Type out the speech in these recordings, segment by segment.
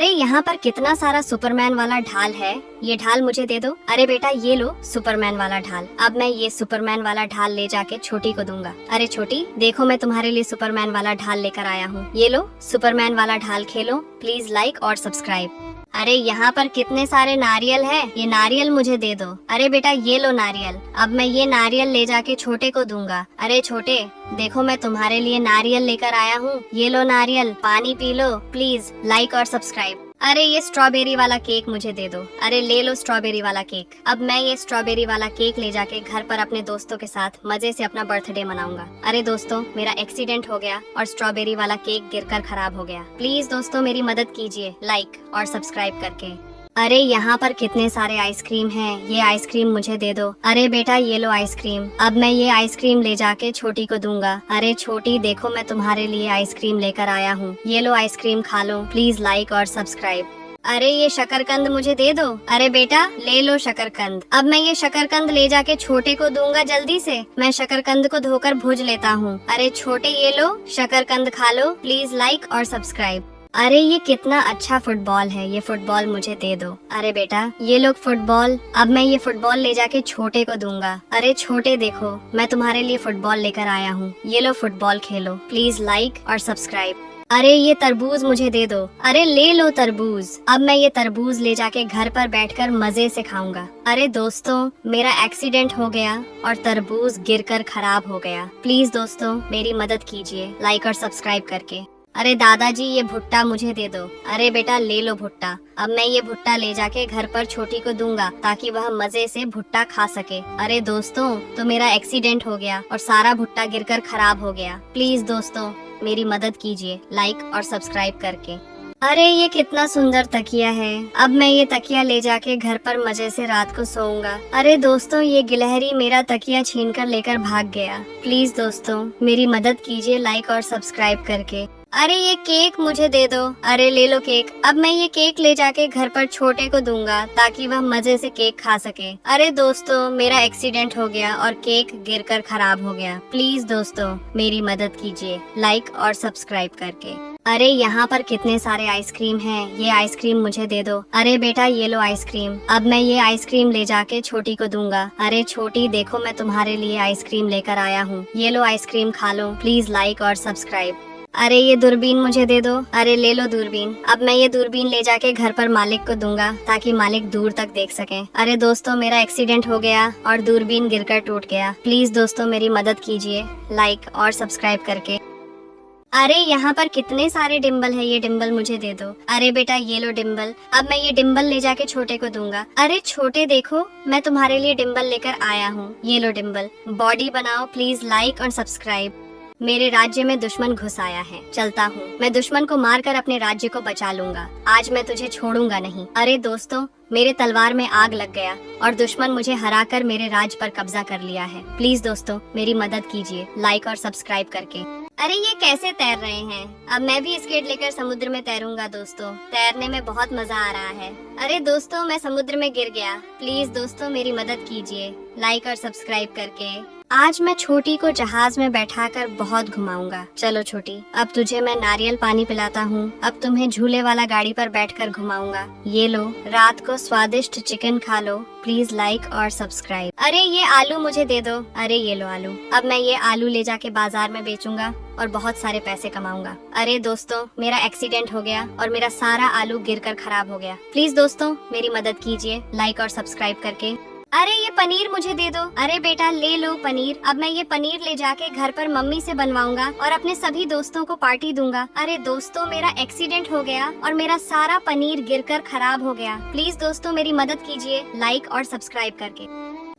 अरे यहाँ पर कितना सारा सुपरमैन वाला ढाल है, ये ढाल मुझे दे दो। अरे बेटा ये लो सुपरमैन वाला ढाल। अब मैं ये सुपरमैन वाला ढाल ले जाके छोटी को दूंगा। अरे छोटी देखो, मैं तुम्हारे लिए सुपरमैन वाला ढाल लेकर आया हूँ। ये लो सुपरमैन वाला ढाल खेलो, प्लीज लाइक और सब्सक्राइब। अरे यहाँ पर कितने सारे नारियल है, ये नारियल मुझे दे दो। अरे बेटा ये लो नारियल। अब मैं ये नारियल ले जाके छोटे को दूंगा। अरे छोटे देखो, मैं तुम्हारे लिए नारियल लेकर आया हूँ। ये लो नारियल, पानी पी लो, प्लीज लाइक और सब्सक्राइब। अरे ये स्ट्रॉबेरी वाला केक मुझे दे दो। अरे ले लो स्ट्रॉबेरी वाला केक। अब मैं ये स्ट्रॉबेरी वाला केक ले जाके घर पर अपने दोस्तों के साथ मजे से अपना बर्थडे मनाऊंगा। अरे दोस्तों मेरा एक्सीडेंट हो गया और स्ट्रॉबेरी वाला केक गिरकर खराब हो गया। प्लीज दोस्तों मेरी मदद कीजिए लाइक और सब्सक्राइब करके। अरे यहाँ पर कितने सारे आइसक्रीम हैं, ये आइसक्रीम मुझे दे दो। अरे बेटा ये लो आइसक्रीम। अब मैं ये आइसक्रीम ले जाके छोटी को दूंगा। अरे छोटी देखो, मैं तुम्हारे लिए आइसक्रीम लेकर आया हूँ। ये लो आइसक्रीम खा लो, प्लीज लाइक और सब्सक्राइब। अरे ये शकरकंद मुझे दे दो। अरे बेटा ले लो शकरकंद। अब मैं ये शकरकंद ले जाके छोटे को दूंगा। जल्दी से मैं शकरकंद को धोकर भूज लेता हूँ। अरे छोटे ये लो शकरकंद खा लो, प्लीज लाइक और सब्सक्राइब। अरे ये कितना अच्छा फुटबॉल है, ये फुटबॉल मुझे दे दो। अरे बेटा ये लो फुटबॉल। अब मैं ये फुटबॉल ले जाके छोटे को दूंगा। अरे छोटे देखो, मैं तुम्हारे लिए फुटबॉल लेकर आया हूँ। ये लो फुटबॉल खेलो, प्लीज लाइक और सब्सक्राइब। अरे ये तरबूज मुझे दे दो। अरे ले लो तरबूज। अब मैं ये तरबूज ले जाके घर पर बैठकर मजे से खाऊंगा। अरे दोस्तों मेरा एक्सीडेंट हो गया और तरबूज गिरकर खराब हो गया। प्लीज दोस्तों मेरी मदद कीजिए लाइक और सब्सक्राइब करके। अरे दादाजी ये भुट्टा मुझे दे दो। अरे बेटा ले लो भुट्टा। अब मैं ये भुट्टा ले जाके घर पर छोटी को दूंगा ताकि वह मजे से भुट्टा खा सके। अरे दोस्तों तो मेरा एक्सीडेंट हो गया और सारा भुट्टा गिरकर खराब हो गया। प्लीज दोस्तों मेरी मदद कीजिए लाइक और सब्सक्राइब करके। अरे ये कितना सुंदर तकिया है। अब मैं ये तकिया ले जाके घर पर मजे से रात को सोऊंगा। अरे दोस्तों ये गिलहरी मेरा तकिया छीनकर लेकर भाग गया। प्लीज दोस्तों मेरी मदद कीजिए लाइक और सब्सक्राइब करके। अरे ये केक मुझे दे दो। अरे ले लो केक। अब मैं ये केक ले जाके घर पर छोटे को दूंगा ताकि वह मजे से केक खा सके। अरे दोस्तों मेरा एक्सीडेंट हो गया और केक गिरकर खराब हो गया। प्लीज दोस्तों मेरी मदद कीजिए लाइक और सब्सक्राइब करके। अरे यहाँ पर कितने सारे आइसक्रीम हैं, ये आइसक्रीम मुझे दे दो। अरे बेटा ये लो आइसक्रीम। अब मैं ये आइसक्रीम ले जाके छोटी को दूंगा। अरे छोटी देखो, मैं तुम्हारे लिए आइसक्रीम लेकर आया हूँ। ये लो आइसक्रीम खा लो, प्लीज लाइक और सब्सक्राइब। अरे ये दूरबीन मुझे दे दो। अरे ले लो दूरबीन। अब मैं ये दूरबीन ले जाके घर पर मालिक को दूंगा ताकि मालिक दूर तक देख सके। अरे दोस्तों मेरा एक्सीडेंट हो गया और दूरबीन गिरकर टूट गया। प्लीज दोस्तों मेरी मदद कीजिए लाइक और सब्सक्राइब करके। अरे यहाँ पर कितने सारे डिम्बल है, ये डिम्बल मुझे दे दो। अरे बेटा ये लो डिम्बल। अब मैं ये डिम्बल ले जाके छोटे को दूंगा। अरे छोटे देखो, मैं तुम्हारे लिए डिम्बल लेकर आया हूँ। ये लो डिम्बल। बॉडी बनाओ, प्लीज लाइक और सब्सक्राइब। मेरे राज्य में दुश्मन घुस आया है, चलता हूँ। मैं दुश्मन को मारकर अपने राज्य को बचा लूंगा। आज मैं तुझे छोड़ूंगा नहीं। अरे दोस्तों मेरे तलवार में आग लग गया और दुश्मन मुझे हराकर मेरे राज्य पर कब्जा कर लिया है। प्लीज दोस्तों मेरी मदद कीजिए लाइक और सब्सक्राइब करके। अरे ये कैसे तैर रहे हैं? अब मैं भी स्केट लेकर समुद्र में तैरूंगा। दोस्तों तैरने में बहुत मजा आ रहा है। अरे दोस्तों मैं समुद्र में गिर गया। प्लीज दोस्तों मेरी मदद कीजिए लाइक और सब्सक्राइब करके। आज मैं छोटी को जहाज में बैठाकर बहुत घुमाऊंगा। चलो छोटी, अब तुझे मैं नारियल पानी पिलाता हूँ। अब तुम्हें झूले वाला गाड़ी पर बैठकर घुमाऊंगा। ये लो, रात को स्वादिष्ट चिकन खा लो। प्लीज लाइक और सब्सक्राइब। अरे ये आलू मुझे दे दो। अरे ये लो आलू। अब मैं ये आलू ले जाके बाजार में बेचूंगा और बहुत सारे पैसे कमाऊंगा। अरे दोस्तों मेरा एक्सीडेंट हो गया और मेरा सारा आलू गिरकर खराब हो गया। प्लीज दोस्तों मेरी मदद कीजिए लाइक और सब्सक्राइब करके। अरे ये पनीर मुझे दे दो। अरे बेटा ले लो पनीर। अब मैं ये पनीर ले जाके घर पर मम्मी से बनवाऊंगा और अपने सभी दोस्तों को पार्टी दूंगा। अरे दोस्तों मेरा एक्सीडेंट हो गया और मेरा सारा पनीर गिरकर खराब हो गया। प्लीज दोस्तों मेरी मदद कीजिए लाइक और सब्सक्राइब करके।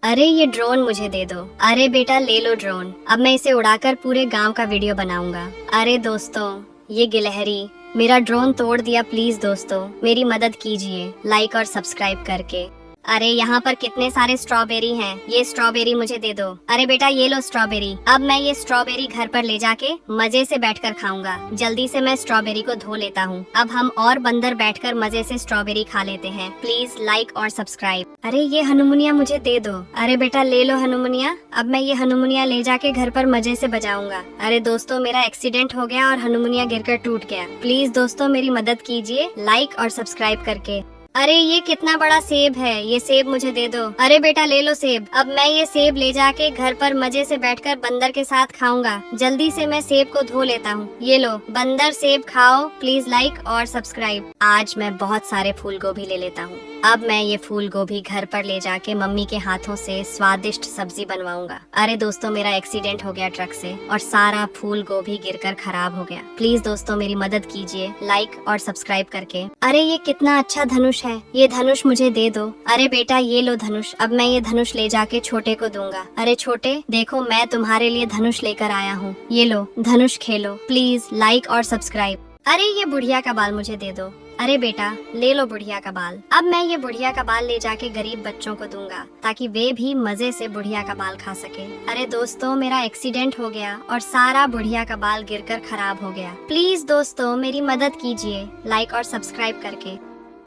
अरे ये ड्रोन मुझे दे दो। अरे बेटा ले लो ड्रोन। अब मैं इसे उड़ाकर पूरे गाँव का वीडियो बनाऊंगा। अरे दोस्तों ये गिलहरी मेरा ड्रोन तोड़ दिया। प्लीज दोस्तों मेरी मदद कीजिए लाइक और सब्सक्राइब करके। अरे यहाँ पर कितने सारे स्ट्रॉबेरी हैं, ये स्ट्रॉबेरी मुझे दे दो। अरे बेटा ये लो स्ट्रॉबेरी। अब मैं ये स्ट्रॉबेरी घर पर ले जाके मजे से बैठकर खाऊंगा। जल्दी से मैं स्ट्रॉबेरी को धो लेता हूँ। अब हम और बंदर बैठकर मजे से स्ट्रॉबेरी खा लेते हैं। प्लीज लाइक और सब्सक्राइब। अरे ये हनुमुनिया मुझे दे दो। अरे बेटा ले लो हनुमुनिया। अब मैं ये हनुमुनिया ले जाके घर पर मजे से बजाऊंगा। अरे दोस्तों मेरा एक्सीडेंट हो गया और हनुमुनिया गिरकर टूट गया। प्लीज दोस्तों मेरी मदद कीजिए लाइक और सब्सक्राइब करके। अरे ये कितना बड़ा सेब है, ये सेब मुझे दे दो। अरे बेटा ले लो सेब। अब मैं ये सेब ले जाके घर पर मजे से बैठकर बंदर के साथ खाऊंगा। जल्दी से मैं सेब को धो लेता हूँ। ये लो बंदर सेब खाओ। प्लीज लाइक और सब्सक्राइब। आज मैं बहुत सारे फूल गोभी ले लेता हूँ। अब मैं ये फूल गोभी घर पर ले जाके मम्मी के हाथों से स्वादिष्ट सब्जी बनवाऊंगा। अरे दोस्तों मेरा एक्सीडेंट हो गया ट्रक से और सारा फूल गोभी गिरकर खराब हो गया। प्लीज दोस्तों मेरी मदद कीजिए लाइक और सब्सक्राइब करके। अरे ये कितना अच्छा धनुष है, ये धनुष मुझे दे दो। अरे बेटा ये लो धनुष। अब मैं ये धनुष ले जाके छोटे को दूंगा। अरे छोटे देखो मैं तुम्हारे लिए धनुष लेकर आया हूँ। ये लो धनुष खेलो। प्लीज लाइक और सब्सक्राइब। अरे ये बुढ़िया का बाल मुझे दे दो। अरे बेटा ले लो बुढ़िया का बाल। अब मैं ये बुढ़िया का बाल ले जाके गरीब बच्चों को दूंगा ताकि वे भी मजे से बुढ़िया का बाल खा सके। अरे दोस्तों मेरा एक्सीडेंट हो गया और सारा बुढ़िया का बाल गिरकर खराब हो गया। प्लीज दोस्तों मेरी मदद कीजिए लाइक और सब्सक्राइब करके।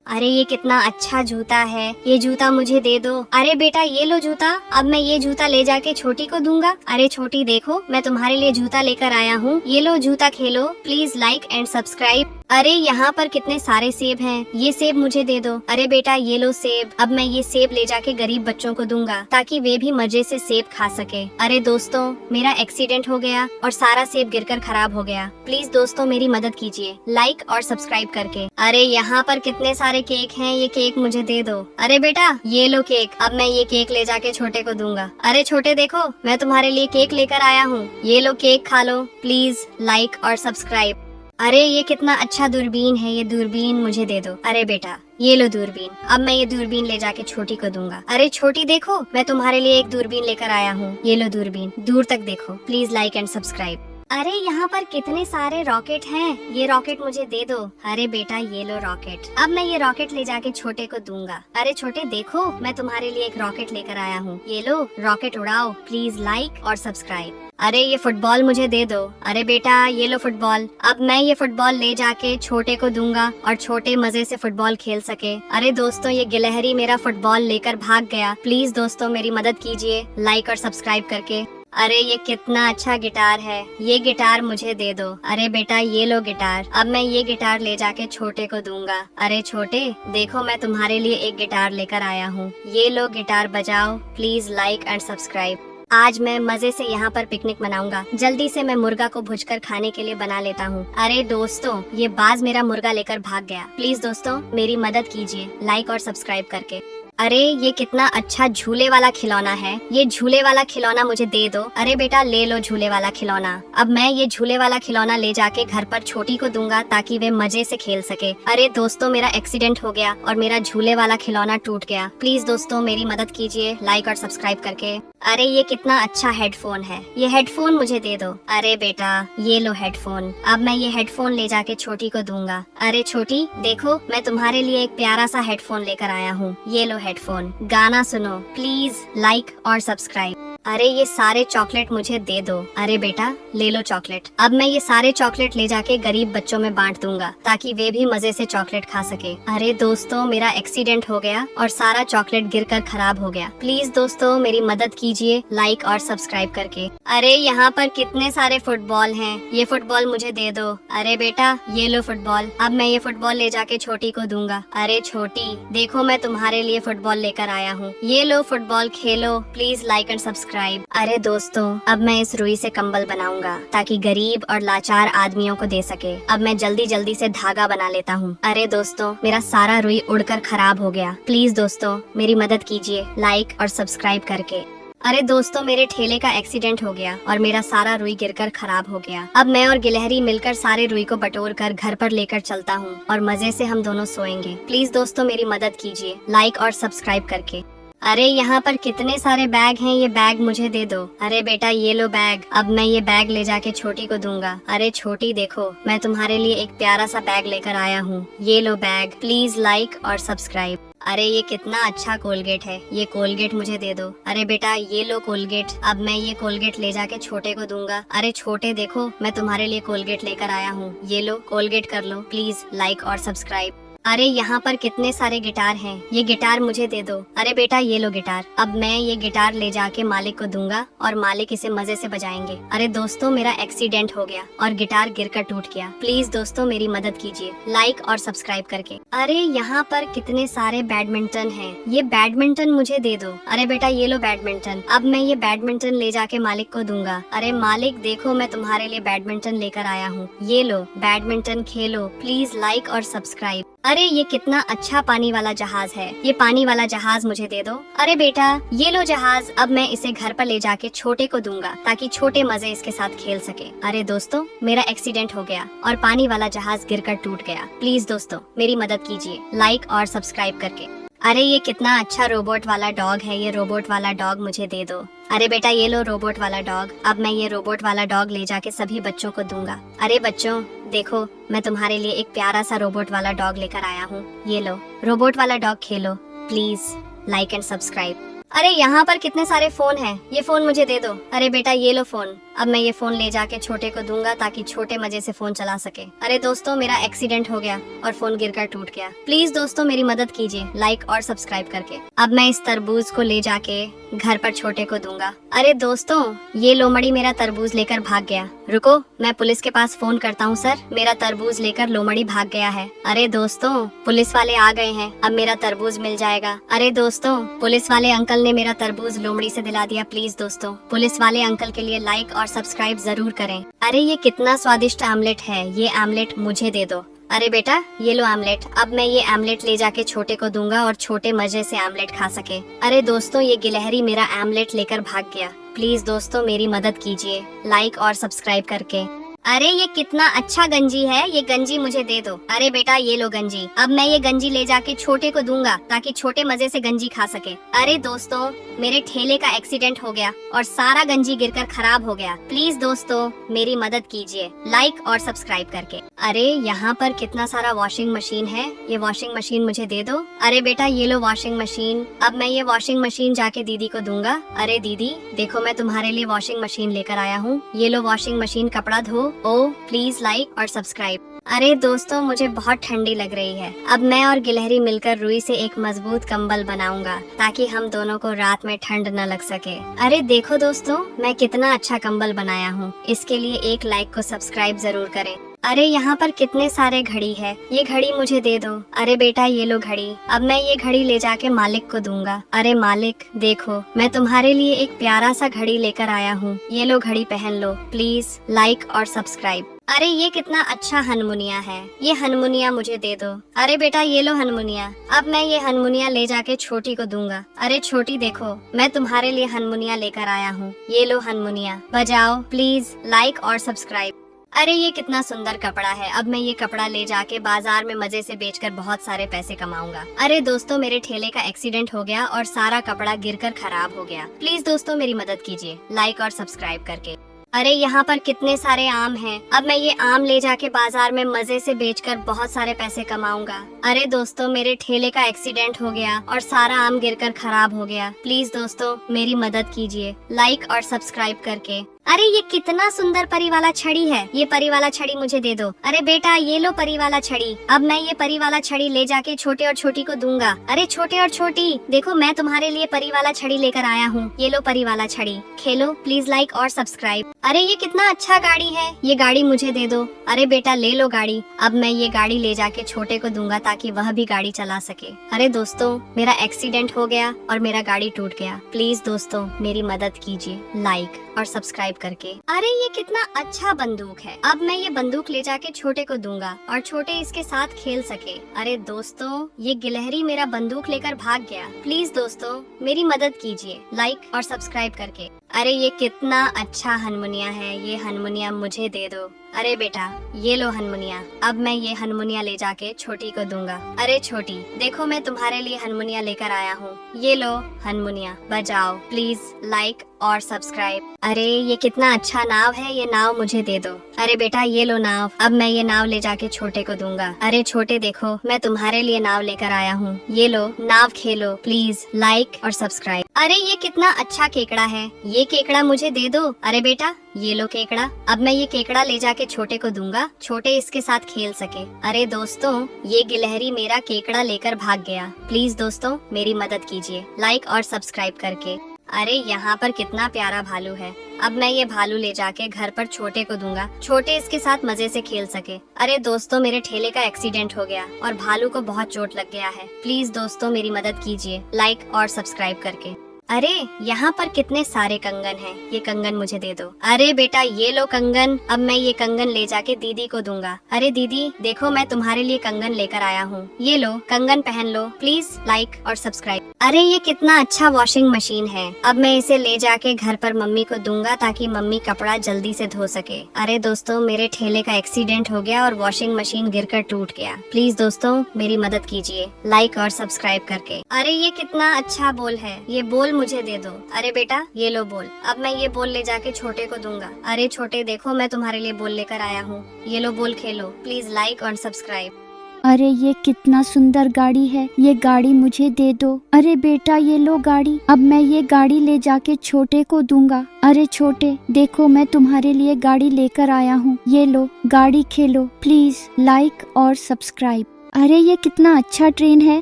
अरे ये कितना अच्छा जूता है, ये जूता मुझे दे दो। अरे बेटा ये लो जूता। अब मैं ये जूता ले जाके छोटी को दूंगा। अरे छोटी देखो मैं तुम्हारे लिए जूता लेकर आया हूँ। ये लो जूता खेलो। Please like and subscribe. अरे यहाँ पर कितने सारे सेब हैं, ये सेब मुझे दे दो। अरे बेटा ये लो सेब। अब मैं ये सेब ले जाके गरीब बच्चों को दूंगा ताकि वे भी मजे से सेब खा सके। अरे दोस्तों मेरा एक्सीडेंट हो गया और सारा सेब गिरकर खराब हो गया। प्लीज दोस्तों मेरी मदद कीजिए लाइक और सब्सक्राइब करके। अरे यहाँ पर कितने सारे केक हैं, ये केक मुझे दे दो। अरे बेटा ये लो केक। अब मैं ये केक ले जाके छोटे को दूंगा। अरे छोटे देखो मैं तुम्हारे लिए केक लेकर आया हूँ। ये लो केक खा लो। प्लीज लाइक और सब्सक्राइब। अरे ये कितना अच्छा दूरबीन है, ये दूरबीन मुझे दे दो। अरे बेटा ये लो दूरबीन। अब मैं ये दूरबीन ले जाके छोटी को दूंगा। अरे छोटी देखो मैं तुम्हारे लिए एक दूरबीन लेकर आया हूँ। ये लो दूरबीन, दूर तक देखो। Please like and subscribe. अरे यहाँ पर कितने सारे रॉकेट हैं, ये रॉकेट मुझे दे दो। अरे बेटा ये लो रॉकेट। अब मैं ये रॉकेट ले जाके छोटे को दूंगा। अरे छोटे देखो मैं तुम्हारे लिए एक रॉकेट लेकर आया हूँ। ये लो रॉकेट उड़ाओ। प्लीज लाइक और सब्सक्राइब। अरे ये फुटबॉल मुझे दे दो। अरे बेटा ये लो फुटबॉल। अब मैं ये फुटबॉल ले जाके छोटे को दूंगा और छोटे मजे से फुटबॉल खेल सके। अरे दोस्तों ये गिलहरी मेरा फुटबॉल लेकर भाग गया। प्लीज दोस्तों मेरी मदद कीजिए लाइक और सब्सक्राइब करके। अरे ये कितना अच्छा गिटार है, ये गिटार मुझे दे दो। अरे बेटा ये लो गिटार। अब मैं ये गिटार ले जाके छोटे को दूंगा। अरे छोटे देखो मैं तुम्हारे लिए एक गिटार लेकर आया हूँ। ये लो गिटार बजाओ। Please like and subscribe. आज मैं मजे से यहाँ पर पिकनिक मनाऊंगा। जल्दी से मैं मुर्गा को भुजकर खाने के लिए बना लेता हूँ। अरे दोस्तों ये बाज मेरा मुर्गा लेकर भाग गया। प्लीज दोस्तों मेरी मदद कीजिए लाइक और सब्सक्राइब करके। अरे ये कितना अच्छा झूले वाला खिलौना है, ये झूले वाला खिलौना मुझे दे दो। अरे बेटा ले लो झूले वाला खिलौना। अब मैं ये झूले वाला खिलौना ले जाके घर पर छोटी को दूंगा ताकि वे मजे से खेल सके। अरे दोस्तों मेरा एक्सीडेंट हो गया और मेरा झूले वाला खिलौना टूट गया। प्लीज दोस्तों मेरी मदद कीजिए लाइक और सब्सक्राइब करके। अरे ये कितना अच्छा हेडफोन है, ये हेडफोन मुझे दे दो। अरे बेटा ये लो हेडफोन। अब मैं ये हेडफोन ले जाके छोटी को दूंगा। अरे छोटी देखो मैं तुम्हारे लिए एक प्यारा सा हेडफोन लेकर आया हूँ। ये लो हेडफोन, गाना सुनो। प्लीज लाइक और सब्सक्राइब। अरे ये सारे चॉकलेट मुझे दे दो। अरे बेटा ले लो चॉकलेट। अब मैं ये सारे चॉकलेट ले जाके गरीब बच्चों में बांट दूंगा ताकि वे भी मजे से चॉकलेट खा सके। अरे दोस्तों मेरा एक्सीडेंट हो गया और सारा चॉकलेट गिरकर खराब हो गया। प्लीज दोस्तों मेरी मदद कीजिए लाइक और सब्सक्राइब करके। अरे यहाँ पर कितने सारे फुटबॉल हैं, ये फुटबॉल मुझे दे दो। अरे बेटा ये लो फुटबॉल। अब मैं ये फुटबॉल ले जाके छोटी को दूंगा। अरे छोटी देखो मैं तुम्हारे लिए फुटबॉल लेकर आया हूँ। ये लो football Khelo. Please like and subscribe. अरे दोस्तों अब मैं इस रुई से कंबल बनाऊंगा ताकि गरीब और लाचार आदमियों को दे सके। अब मैं जल्दी जल्दी से धागा बना लेता हूँ। अरे दोस्तों मेरा सारा रुई उड़कर खराब हो गया। प्लीज दोस्तों मेरी मदद कीजिए लाइक और सब्सक्राइब करके। अरे दोस्तों मेरे ठेले का एक्सीडेंट हो गया और मेरा सारा रुई गिरकर खराब हो गया। अब मैं और गिलहरी मिलकर सारे रुई को बटोर कर घर पर लेकर चलता हूँ और मजे से हम दोनों सोएंगे। प्लीज दोस्तों मेरी मदद कीजिए लाइक और सब्सक्राइब करके। अरे यहाँ पर कितने सारे बैग हैं, ये बैग मुझे दे दो। अरे बेटा ये लो बैग। अब मैं ये बैग ले जाके छोटी को दूंगा। अरे छोटी देखो मैं तुम्हारे लिए एक प्यारा सा बैग लेकर आया हूँ। ये लो बैग। प्लीज लाइक और सब्सक्राइब। अरे ये कितना अच्छा कोलगेट है, ये कोलगेट मुझे दे दो। अरे बेटा ये लो कोलगेट, अब मैं ये कोलगेट ले जाके छोटे को दूंगा। अरे छोटे देखो मैं तुम्हारे लिए कोलगेट लेकर आया हूँ, ये लो कोलगेट कर लो, प्लीज लाइक और सब्सक्राइब। अरे यहाँ पर कितने सारे गिटार हैं, ये गिटार मुझे दे दो। अरे बेटा ये लो गिटार, अब मैं ये गिटार ले जाके मालिक को दूंगा और मालिक इसे मजे से बजाएंगे। अरे दोस्तों मेरा एक्सीडेंट हो गया और गिटार गिरकर टूट गया, प्लीज दोस्तों मेरी मदद कीजिए लाइक और सब्सक्राइब करके। अरे यहाँ पर कितने सारे बैडमिंटन हैं, ये बैडमिंटन मुझे दे दो। अरे बेटा ये लो बैडमिंटन, अब मैं ये बैडमिंटन ले जाके मालिक को दूंगा। अरे मालिक देखो मैं तुम्हारे लिए बैडमिंटन लेकर आया हूँ, ये लो बैडमिंटन खेलो, प्लीज लाइक और सब्सक्राइब। अरे ये कितना अच्छा पानी वाला जहाज है, ये पानी वाला जहाज मुझे दे दो। अरे बेटा ये लो जहाज, अब मैं इसे घर पर ले जाके छोटे को दूंगा ताकि छोटे मजे इसके साथ खेल सके। अरे दोस्तों मेरा एक्सीडेंट हो गया और पानी वाला जहाज गिरकर टूट गया, प्लीज दोस्तों मेरी मदद कीजिए लाइक और सब्सक्राइब करके। अरे ये कितना अच्छा रोबोट वाला डॉग है, ये रोबोट वाला डॉग मुझे दे दो। अरे बेटा ये लो रोबोट वाला डॉग, अब मैं ये रोबोट वाला डॉग ले जाके सभी बच्चों को दूंगा। अरे बच्चों देखो मैं तुम्हारे लिए एक प्यारा सा रोबोट वाला डॉग लेकर आया हूँ, ये लो रोबोट वाला dog Khelo, please like and subscribe. अरे यहाँ पर कितने सारे फोन हैं, ये फोन मुझे दे दो। अरे बेटा ये लो फोन, अब मैं ये फोन ले जाके छोटे को दूंगा ताकि छोटे मजे से फोन चला सके। अरे दोस्तों मेरा एक्सीडेंट हो गया और फोन गिरकर टूट गया, प्लीज दोस्तों मेरी मदद कीजिए लाइक और सब्सक्राइब करके। अब मैं इस तरबूज को ले जाके घर पर छोटे को दूंगा। अरे दोस्तों ये लोमड़ी मेरा तरबूज लेकर भाग गया, रुको मैं पुलिस के पास फोन करता हूँ। सर मेरा तरबूज लेकर लोमड़ी भाग गया है। अरे दोस्तों पुलिस वाले आ गए हैं, अब मेरा तरबूज मिल जाएगा। अरे दोस्तों पुलिस वाले अंकल ने मेरा तरबूज लोमड़ी से दिला दिया, प्लीज दोस्तों पुलिस वाले अंकल के लिए लाइक और सब्सक्राइब जरूर करें। अरे ये कितना स्वादिष्ट आमलेट है, ये आमलेट मुझे दे दो। अरे बेटा ये लो आमलेट, अब मैं ये आमलेट ले जाके छोटे को दूंगा और छोटे मजे से आमलेट खा सके। अरे दोस्तों ये गिलहरी मेरा आमलेट लेकर भाग गया, प्लीज दोस्तों मेरी मदद कीजिए लाइक और सब्सक्राइब करके। अरे ये कितना अच्छा गंजी है, ये गंजी मुझे दे दो। अरे बेटा ये लो गंजी, अब मैं ये गंजी ले जाके छोटे को दूंगा ताकि छोटे मजे से गंजी खा सके। अरे दोस्तों मेरे ठेले का एक्सीडेंट हो गया और सारा गंजी गिरकर खराब हो गया, प्लीज दोस्तों मेरी मदद कीजिए लाइक और सब्सक्राइब करके। अरे यहाँ पर कितना सारा वॉशिंग मशीन है, ये वॉशिंग मशीन मुझे दे दो। अरे बेटा ये लो वॉशिंग मशीन, अब मैं ये वॉशिंग मशीन जाके दीदी को दूंगा। अरे दीदी देखो मैं तुम्हारे लिए वॉशिंग मशीन लेकर आया हूँ, ये लो वॉशिंग मशीन, कपड़ा धो ओ प्लीज लाइक और सब्सक्राइब। अरे दोस्तों मुझे बहुत ठंडी लग रही है, अब मैं और गिलहरी मिलकर रुई से एक मजबूत कंबल बनाऊंगा ताकि हम दोनों को रात में ठंड न लग सके। अरे देखो दोस्तों मैं कितना अच्छा कंबल बनाया हूँ, इसके लिए एक लाइक को सब्सक्राइब जरूर करें। अरे यहाँ पर कितने सारे घड़ी है, ये घड़ी मुझे दे दो। अरे बेटा ये लो घड़ी, अब मैं ये घड़ी ले जाके मालिक को दूंगा। अरे मालिक देखो मैं तुम्हारे लिए एक प्यारा सा घड़ी लेकर आया हूँ, ये लो घड़ी पहन लो, प्लीज लाइक और सब्सक्राइब। अरे ये कितना अच्छा हनमुनिया है, ये हनमुनिया मुझे दे दो। अरे बेटा ये लो हनमुनिया, अब मैं ये हनमुनिया ले जाके छोटी को दूंगा। अरे छोटी देखो मैं तुम्हारे लिए हनमुनिया लेकर आया हूँ, ये लो हनमुनिया, बजाओ प्लीज लाइक और सब्सक्राइब। अरे ये कितना सुंदर कपड़ा है, अब मैं ये कपड़ा ले जाके बाजार में मजे से बेचकर बहुत सारे पैसे कमाऊंगा। अरे दोस्तों मेरे ठेले का एक्सीडेंट हो गया और सारा कपड़ा गिरकर खराब हो गया, प्लीज दोस्तों मेरी मदद कीजिए लाइक और सब्सक्राइब करके। अरे यहाँ पर कितने सारे आम हैं, अब मैं ये आम ले जाके बाजार में मजे से बेचकर बहुत सारे पैसे कमाऊंगा। अरे दोस्तों मेरे ठेले का एक्सीडेंट हो गया और सारा आम गिरकर खराब हो गया, प्लीज दोस्तों मेरी मदद कीजिए लाइक और सब्सक्राइब करके। अरे ये कितना सुंदर परी वाला छड़ी है, ये परी वाला छड़ी मुझे दे दो। अरे बेटा ये लो परी वाला छड़ी, अब मैं ये परी वाला छड़ी ले जाके छोटे और छोटी को दूंगा। अरे छोटे और छोटी देखो मैं तुम्हारे लिए परी वाला छड़ी लेकर आया हूँ, ये लो परी वाला छड़ी, खेलो प्लीज लाइक और सब्सक्राइब। अरे ये कितना अच्छा गाड़ी है, ये गाड़ी मुझे दे दो। अरे बेटा ले लो गाड़ी, अब मैं ये गाड़ी ले जाके छोटे को दूंगा ताकि वह भी गाड़ी चला सके। अरे दोस्तों मेरा एक्सीडेंट हो गया और मेरा गाड़ी टूट गया, प्लीज दोस्तों मेरी मदद कीजिए लाइक और सब्सक्राइब करके। अरे ये कितना अच्छा बंदूक है, अब मैं ये बंदूक ले जाके छोटे को दूंगा और छोटे इसके साथ खेल सके। अरे दोस्तों ये गिलहरी मेरा बंदूक लेकर भाग गया, प्लीज दोस्तों मेरी मदद कीजिए लाइक और सब्सक्राइब करके। अरे ये कितना अच्छा हनमुनिया है, ये हनमुनिया मुझे दे दो। अरे बेटा ये लो हनमुनिया, अब मैं ये हनमुनिया ले जाके छोटी को दूंगा। अरे छोटी देखो मैं तुम्हारे लिए हनमुनिया लेकर आया हूँ, ये लो हनमुनिया, बजाओ प्लीज लाइक और सब्सक्राइब। अरे ये कितना अच्छा नाव है, ये नाव मुझे दे दो। अरे बेटा ये लो नाव, अब मैं ये नाव ले जाके छोटे को दूंगा। अरे छोटे देखो मैं तुम्हारे लिए नाव लेकर आया हूँ, ये लो नाव खेलो, प्लीज लाइक और सब्सक्राइब। अरे ये कितना अच्छा केकड़ा है, ये केकड़ा मुझे दे दो। अरे बेटा ये लो केकड़ा, अब मैं ये केकड़ा ले जाके छोटे को दूंगा, छोटे इसके साथ खेल सके। अरे दोस्तों ये गिलहरी मेरा केकड़ा लेकर भाग गया, प्लीज दोस्तों मेरी मदद कीजिए लाइक और सब्सक्राइब करके। अरे यहाँ पर कितना प्यारा भालू है, अब मैं ये भालू ले जाके घर पर छोटे को दूंगा, छोटे इसके साथ मजे से खेल सके। अरे दोस्तों मेरे ठेले का एक्सीडेंट हो गया और भालू को बहुत चोट लग गया है, प्लीज दोस्तों मेरी मदद कीजिए लाइक और सब्सक्राइब करके। अरे यहाँ पर कितने सारे कंगन हैं, ये कंगन मुझे दे दो। अरे बेटा ये लो कंगन, अब मैं ये कंगन ले जाके दीदी को दूंगा। अरे दीदी देखो मैं तुम्हारे लिए कंगन लेकर आया हूँ, ये लो कंगन पहन लो, प्लीज लाइक और सब्सक्राइब। अरे ये कितना अच्छा वॉशिंग मशीन है, अब मैं इसे ले जाके घर पर मम्मी को दूंगा ताकि मम्मी कपड़ा जल्दी से धो सके। अरे दोस्तों मेरे ठेले का एक्सीडेंट हो गया और वॉशिंग मशीन गिरकर टूट गया, प्लीज दोस्तों मेरी मदद कीजिए लाइक और सब्सक्राइब करके। अरे ये कितना अच्छा बोल है, ये बोल मुझे दे दो। अरे बेटा ये लो बोल, अब मैं ये बोल ले जाके छोटे को दूंगा। अरे छोटे देखो मैं तुम्हारे लिए बोल लेकर आया हूँ, ये लो बोल खेलो, प्लीज लाइक और सब्सक्राइब। अरे ये कितना सुंदर गाड़ी है, ये गाड़ी मुझे दे दो। अरे बेटा ये लो गाड़ी, अब मैं ये गाड़ी ले जाके छोटे को दूंगा। अरे छोटे देखो मैं तुम्हारे लिए गाड़ी लेकर आया हूँ, ये लो गाड़ी खेलो, प्लीज लाइक और सब्सक्राइब। अरे ये कितना अच्छा ट्रेन है,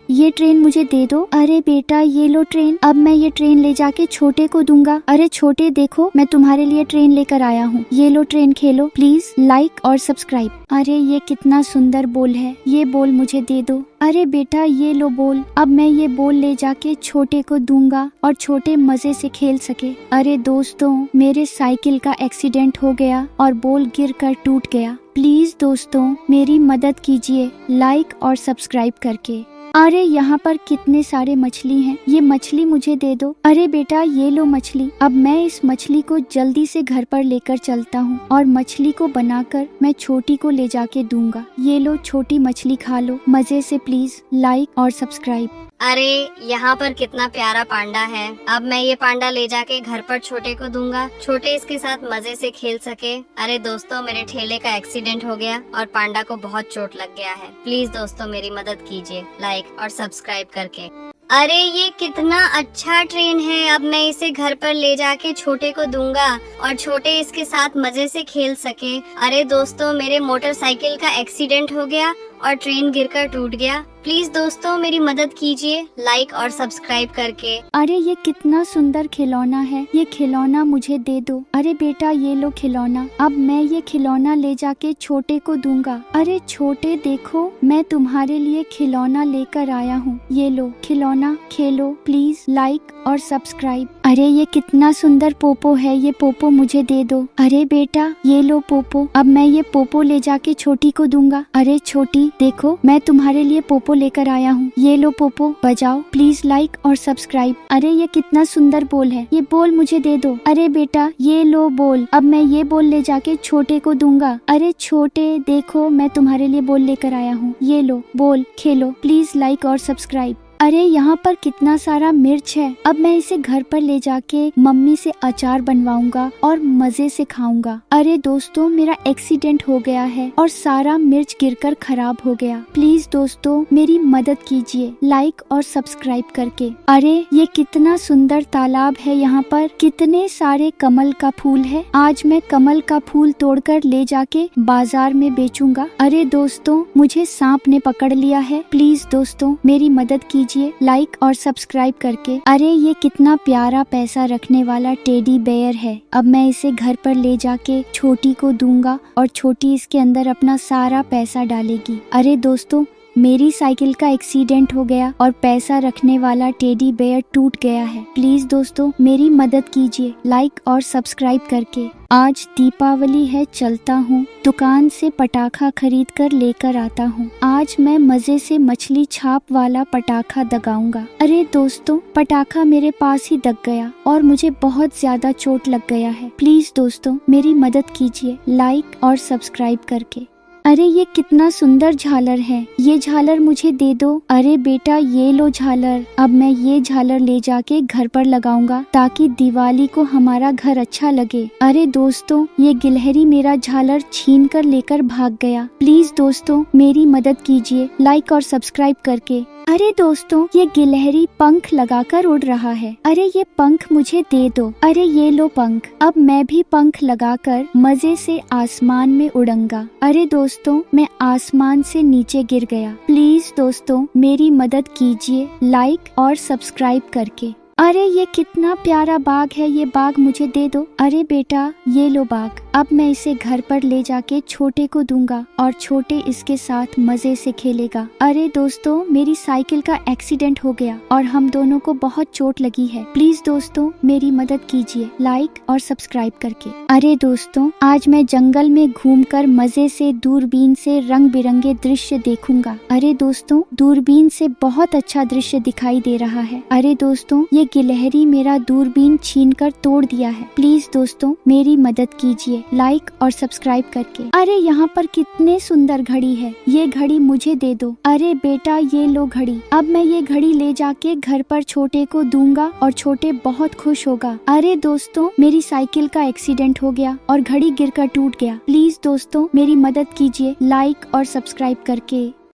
ये ट्रेन मुझे दे दो। अरे बेटा ये लो ट्रेन, अब मैं ये ट्रेन ले जाके छोटे को दूंगा। अरे छोटे देखो मैं तुम्हारे लिए ट्रेन लेकर आया हूँ, ये लो ट्रेन खेलो, प्लीज लाइक और सब्सक्राइब। अरे ये कितना सुंदर बोल है, ये बोल मुझे दे दो। अरे बेटा ये लो बोल, अब मैं ये बोल ले जाके छोटे को दूंगा और छोटे मजे से खेल सके। अरे दोस्तों मेरे साइकिल का एक्सीडेंट हो गया और बोल गिरकर टूट गया, प्लीज दोस्तों मेरी मदद कीजिए लाइक और सब्सक्राइब करके। अरे यहाँ पर कितने सारे मछली हैं, ये मछली मुझे दे दो। अरे बेटा ये लो मछली, अब मैं इस मछली को जल्दी से घर पर लेकर चलता हूँ और मछली को बनाकर मैं छोटी को ले जाके दूंगा। ये लो छोटी मछली खा लो मजे से, प्लीज लाइक और सब्सक्राइब। अरे यहाँ पर कितना प्यारा पांडा है, अब मैं ये पांडा ले जाके घर पर छोटे को दूंगा, छोटे इसके साथ मजे से खेल सके। अरे दोस्तों मेरे ठेले का एक्सीडेंट हो गया और पांडा को बहुत चोट लग गया है, प्लीज दोस्तों मेरी मदद कीजिए लाइक और सब्सक्राइब करके। अरे ये कितना अच्छा ट्रेन है, अब मैं इसे घर पर ले जाके छोटे को दूंगा और छोटे इसके साथ मजे से खेल सके। अरे दोस्तों मेरे मोटरसाइकिल का एक्सीडेंट हो गया और ट्रेन गिरकर टूट गया, प्लीज दोस्तों मेरी मदद कीजिए लाइक और सब्सक्राइब करके। अरे ये कितना सुंदर खिलौना है, ये खिलौना मुझे दे दो। अरे बेटा ये लो खिलौना, अब मैं ये खिलौना ले जाके छोटे को दूंगा। अरे छोटे देखो मैं तुम्हारे लिए खिलौना लेकर आया हूँ, ये लो खिलौना खेलो, प्लीज लाइक और सब्सक्राइब। अरे ये कितना सुंदर पोपो है, ये पोपो मुझे दे दो। अरे बेटा ये लो पोपो, अब मैं ये पोपो ले जाके छोटी को दूंगा। अरे छोटी देखो मैं तुम्हारे लिए पोपो लेकर आया हूँ, ये लो पोपो बजाओ, प्लीज लाइक और सब्सक्राइब। अरे ये कितना सुंदर बोल है, ये बोल मुझे दे दो। अरे बेटा ये लो बोल, अब मैं ये बोल ले जाके छोटे को दूंगा। अरे छोटे देखो मैं तुम्हारे लिए बोल लेकर आया हूँ, ये लो बोल खेलो, प्लीज लाइक और सब्सक्राइब। अरे यहाँ पर कितना सारा मिर्च है, अब मैं इसे घर पर ले जाके मम्मी से अचार बनवाऊंगा और मजे से खाऊंगा। अरे दोस्तों मेरा एक्सीडेंट हो गया है और सारा मिर्च गिरकर खराब हो गया, प्लीज दोस्तों मेरी मदद कीजिए लाइक और सब्सक्राइब करके। अरे ये कितना सुंदर तालाब है, यहाँ पर कितने सारे कमल का फूल है, आज मैं कमल का फूल तोड़कर ले जाके बाजार में बेचूंगा। अरे दोस्तों मुझे सांप ने पकड़ लिया है, प्लीज दोस्तों मेरी मदद कीजिए लाइक और सब्सक्राइब करके। अरे ये कितना प्यारा पैसा रखने वाला टेडी बेयर है, अब मैं इसे घर पर ले जाके छोटी को दूंगा और छोटी इसके अंदर अपना सारा पैसा डालेगी। अरे दोस्तों मेरी साइकिल का एक्सीडेंट हो गया और पैसा रखने वाला टेडी बेयर टूट गया है, प्लीज दोस्तों मेरी मदद कीजिए लाइक और सब्सक्राइब करके। आज दीपावली है, चलता हूँ दुकान से पटाखा खरीद कर लेकर आता हूँ, आज मैं मजे से मछली छाप वाला पटाखा दगाऊंगा। अरे दोस्तों पटाखा मेरे पास ही दग गया और मुझे बहुत ज्यादा चोट लग गया है, प्लीज दोस्तों मेरी मदद कीजिए लाइक और सब्सक्राइब करके। अरे ये कितना सुंदर झालर है, ये झालर मुझे दे दो। अरे बेटा ये लो झालर, अब मैं ये झालर ले जाके घर पर लगाऊंगा ताकि दिवाली को हमारा घर अच्छा लगे। अरे दोस्तों, ये गिलहरी मेरा झालर छीन कर लेकर भाग गया। प्लीज दोस्तों मेरी मदद कीजिए लाइक और सब्सक्राइब करके। अरे दोस्तों, ये गिलहरी पंख लगाकर उड़ रहा है। अरे ये पंख मुझे दे दो। अरे ये लो पंख, अब मैं भी पंख लगाकर मजे से आसमान में उड़ूंगा। अरे दोस्तों, मैं आसमान से नीचे गिर गया। प्लीज दोस्तों मेरी मदद कीजिए लाइक और सब्सक्राइब करके। अरे ये कितना प्यारा बाग है, ये बाग मुझे दे दो। अरे बेटा ये लो बाग, अब मैं इसे घर पर ले जाके छोटे को दूंगा और छोटे इसके साथ मजे से खेलेगा। अरे दोस्तों, मेरी साइकिल का एक्सीडेंट हो गया और हम दोनों को बहुत चोट लगी है। प्लीज दोस्तों मेरी मदद कीजिए लाइक और सब्सक्राइब करके। अरे दोस्तों, आज मैं जंगल में घूमकर मजे से दूरबीन से रंग बिरंगे दृश्य देखूंगा। अरे दोस्तों, दूरबीन से बहुत अच्छा दृश्य दिखाई दे रहा है। अरे दोस्तों, ये गिलहरी मेरा दूरबीन छीनकर तोड़ दिया है। प्लीज दोस्तों मेरी मदद कीजिए लाइक और सब्सक्राइब करके। अरे यहाँ पर कितने सुंदर घड़ी है, ये घड़ी मुझे दे दो। अरे बेटा ये लो घड़ी, अब मैं ये घड़ी ले जाके घर पर छोटे को दूंगा और छोटे बहुत खुश होगा। अरे दोस्तों, मेरी साइकिल का एक्सीडेंट हो गया और घड़ी गिरकर टूट गया। प्लीज दोस्तों मेरी मदद कीजिए लाइक और सब्सक्राइब करके।